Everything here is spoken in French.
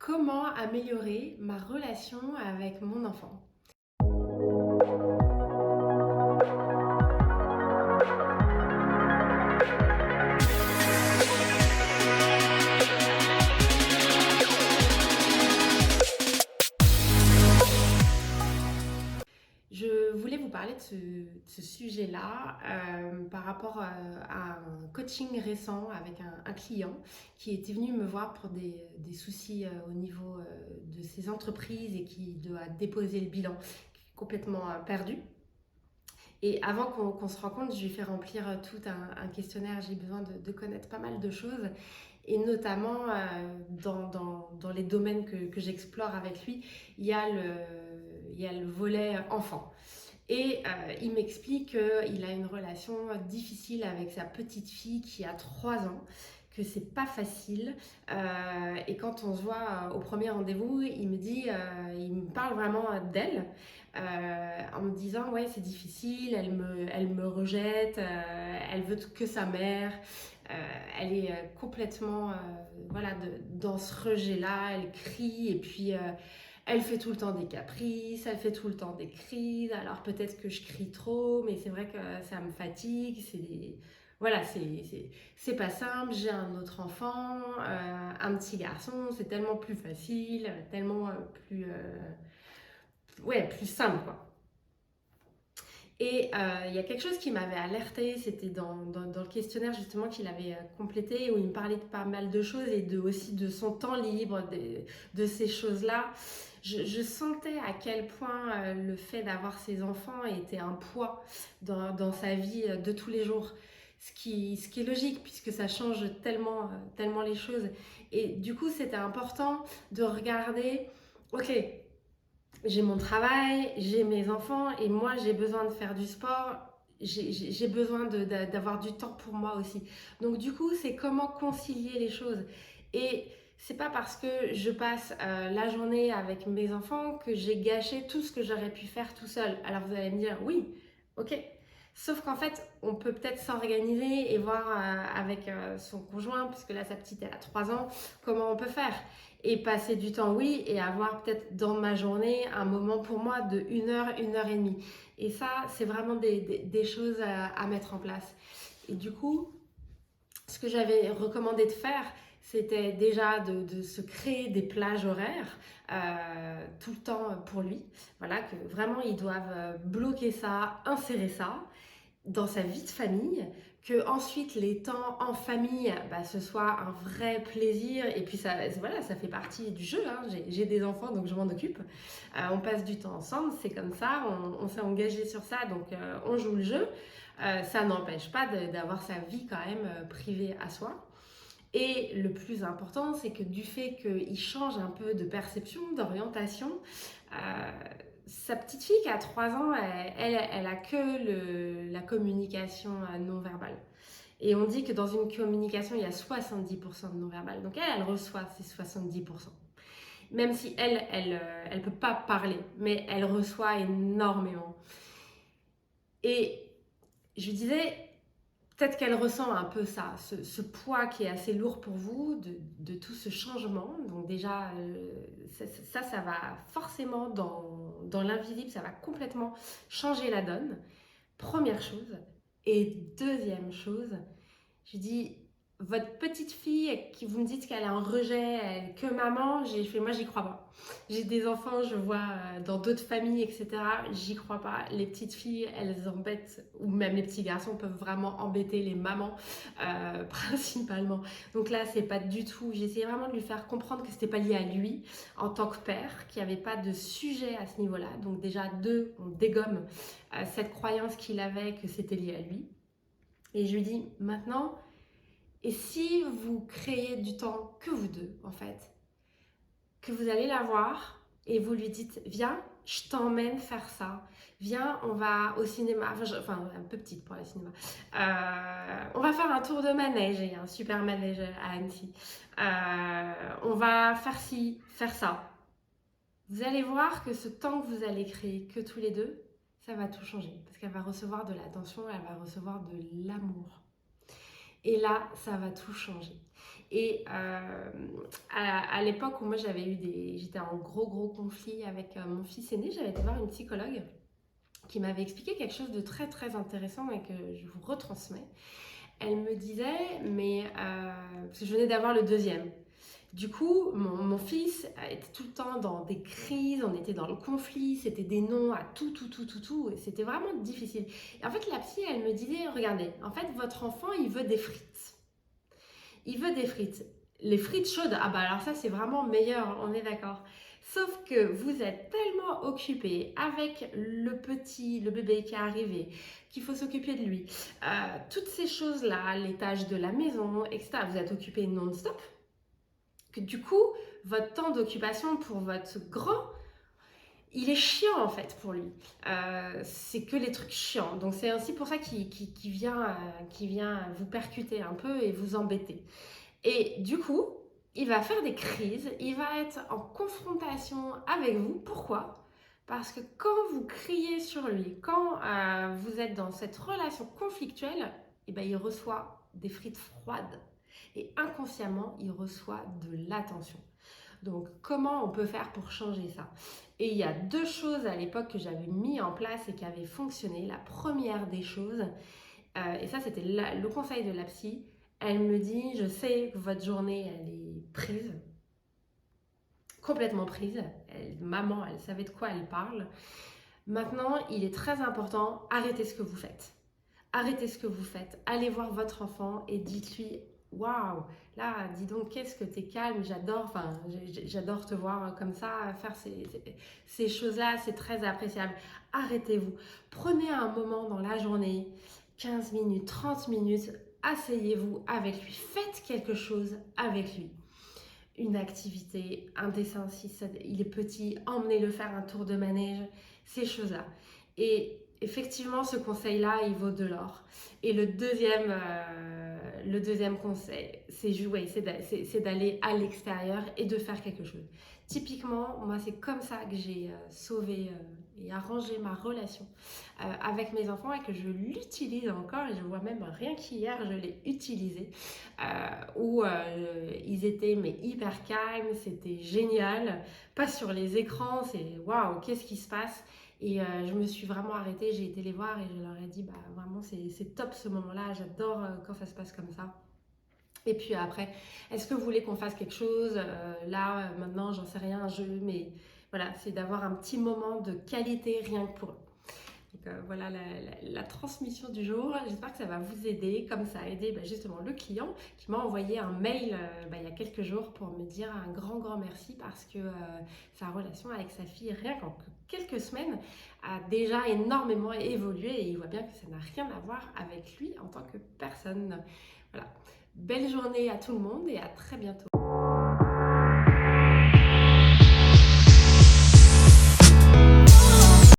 Comment améliorer ma relation avec mon enfant? Je voulais vous parler de ce sujet-là par rapport à un coaching récent avec un client qui était venu me voir pour des soucis au niveau de ses entreprises et qui doit déposer le bilan, qui est complètement perdu. Et avant qu'on se rencontre, je lui fais remplir tout un questionnaire. J'ai besoin de connaître pas mal de choses, et notamment dans les domaines que j'explore avec lui, il y a le volet enfant. Et il m'explique qu'il a une relation difficile avec sa petite fille qui a 3 ans, que c'est pas facile. Et quand on se voit au premier rendez-vous, il me parle vraiment d'elle, en me disant ouais c'est difficile, elle me rejette, elle veut que sa mère, elle est complètement voilà, dans ce rejet-là, elle crie et puis elle fait tout le temps des caprices, elle fait tout le temps des crises. Alors peut-être que je crie trop, mais c'est vrai que ça me fatigue. Voilà, c'est pas simple. J'ai un autre enfant, un petit garçon, c'est tellement plus facile, tellement ouais, plus simple quoi. Et il y a quelque chose qui m'avait alertée, c'était dans le questionnaire justement qu'il avait complété, où il me parlait de pas mal de choses et aussi de son temps libre, de ces choses-là. Je sentais à quel point le fait d'avoir ses enfants était un poids dans sa vie de tous les jours. Ce qui est logique puisque ça change tellement les choses. Et du coup, c'était important de regarder, ok, j'ai mon travail, j'ai mes enfants et moi j'ai besoin de faire du sport, j'ai besoin d'avoir du temps pour moi aussi. Donc du coup c'est comment concilier les choses. Et c'est pas parce que je passe la journée avec mes enfants que j'ai gâché tout ce que j'aurais pu faire tout seul. Alors vous allez me dire oui, ok. Sauf qu'en fait, on peut peut-être s'organiser et voir avec son conjoint, puisque là sa petite elle a 3 ans, comment on peut faire. Et passer du temps, oui, et avoir peut-être dans ma journée un moment pour moi de 1 heure, 1 heure et demie. Et ça, c'est vraiment des choses à mettre en place. Et du coup, ce que j'avais recommandé de faire, c'était déjà de se créer des plages horaires tout le temps pour lui. Voilà, que vraiment ils doivent bloquer ça, insérer ça dans sa vie de famille, que ensuite les temps en famille, bah, ce soit un vrai plaisir, et puis ça, voilà, ça fait partie du jeu, hein. J'ai des enfants donc je m'en occupe, on passe du temps ensemble, c'est comme ça, on s'est engagé sur ça, donc on joue le jeu. Ça n'empêche pas d'avoir sa vie quand même privée à soi. Et le plus important, c'est que du fait qu'il change un peu de perception, d'orientation, euh, sa petite fille qui a 3 ans, elle a que la communication non verbale. Et on dit que dans une communication, il y a 70% de non verbal. Donc elle reçoit ces 70%. Même si elle peut pas parler, mais elle reçoit énormément. Et je lui disais, peut-être qu'elle ressent un peu ça, ce poids qui est assez lourd pour vous, de tout ce changement. Donc déjà, ça va forcément dans l'invisible, ça va complètement changer la donne. Première chose. Et deuxième chose, je dis, votre petite fille, qui vous me dites qu'elle a un rejet, que maman, j'ai fait, moi j'y crois pas. J'ai des enfants, je vois dans d'autres familles, etc. J'y crois pas. Les petites filles, elles embêtent, ou même les petits garçons peuvent vraiment embêter les mamans, principalement. Donc là, c'est pas du tout. J'ai essayé vraiment de lui faire comprendre que c'était pas lié à lui en tant que père, qu'il n'y avait pas de sujet à ce niveau-là. Donc déjà, on dégomme cette croyance qu'il avait que c'était lié à lui. Et je lui dis maintenant, et si vous créez du temps que vous deux, en fait, que vous allez la voir et vous lui dites, viens, je t'emmène faire ça. Viens, on va au cinéma. Enfin, un peu petite pour le cinéma. On va faire un tour de manège. Il y a un super manège à Annecy. On va faire ci, faire ça. Vous allez voir que ce temps que vous allez créer que tous les deux, ça va tout changer. Parce qu'elle va recevoir de l'attention, elle va recevoir de l'amour. Et là, ça va tout changer. Et à l'époque où moi j'étais en gros conflit avec mon fils aîné, j'avais été voir une psychologue qui m'avait expliqué quelque chose de très très intéressant et que je vous retransmets. Elle me disait, parce que je venais d'avoir le deuxième. Du coup, mon fils était tout le temps dans des crises, on était dans le conflit, c'était des non à tout, et c'était vraiment difficile. Et en fait, la psy, elle me disait, regardez, en fait, votre enfant, il veut des frites. Il veut des frites. Les frites chaudes, ah bah alors ça, c'est vraiment meilleur, on est d'accord. Sauf que vous êtes tellement occupé avec le bébé qui est arrivé, qu'il faut s'occuper de lui. Toutes ces choses-là, les tâches de la maison, etc. Vous êtes occupé non-stop. Que du coup, votre temps d'occupation pour votre grand, il est chiant en fait pour lui. C'est que les trucs chiants. Donc c'est ainsi pour ça qu'il vient vous percuter un peu et vous embêter. Et du coup, il va faire des crises, il va être en confrontation avec vous. Pourquoi? Parce que quand vous criez sur lui, quand vous êtes dans cette relation conflictuelle, eh ben, il reçoit des frites froides. Et inconsciemment, il reçoit de l'attention. Donc, comment on peut faire pour changer ça? Et il y a deux choses à l'époque que j'avais mis en place et qui avaient fonctionné. La première des choses, et ça c'était le conseil de la psy, elle me dit, je sais que votre journée, elle est prise, complètement prise. Maman, elle savait de quoi elle parle. Maintenant, il est très important, arrêtez ce que vous faites. Arrêtez ce que vous faites. Allez voir votre enfant et dites-lui, waouh, là, dis donc, qu'est-ce que t'es calme, j'adore te voir comme ça, faire ces choses-là, c'est très appréciable. Arrêtez-vous. Prenez un moment dans la journée, 15 minutes, 30 minutes, asseyez-vous avec lui, faites quelque chose avec lui. Une activité, un dessin, si il est petit, emmenez-le faire un tour de manège, ces choses-là. Et effectivement, ce conseil-là, il vaut de l'or. Et le deuxième conseil, c'est d'aller à l'extérieur et de faire quelque chose. Typiquement, moi, c'est comme ça que j'ai sauvé et arrangé ma relation avec mes enfants et que je l'utilise encore. Et je vois même rien qu'hier, je l'ai utilisé. Où ils étaient mais hyper calmes, c'était génial. Pas sur les écrans, c'est waouh, qu'est-ce qui se passe? Et je me suis vraiment arrêtée, j'ai été les voir et je leur ai dit, bah vraiment c'est top ce moment-là, j'adore quand ça se passe comme ça. Et puis après, est-ce que vous voulez qu'on fasse quelque chose? Là, maintenant, j'en sais rien, un jeu, mais voilà, c'est d'avoir un petit moment de qualité rien que pour eux. Donc voilà la transmission du jour. J'espère que ça va vous aider, comme ça a aidé justement le client qui m'a envoyé un mail il y a quelques jours pour me dire un grand merci parce que sa relation avec sa fille, rien qu'en quelques semaines, a déjà énormément évolué et il voit bien que ça n'a rien à voir avec lui en tant que personne. Voilà. Belle journée à tout le monde et à très bientôt.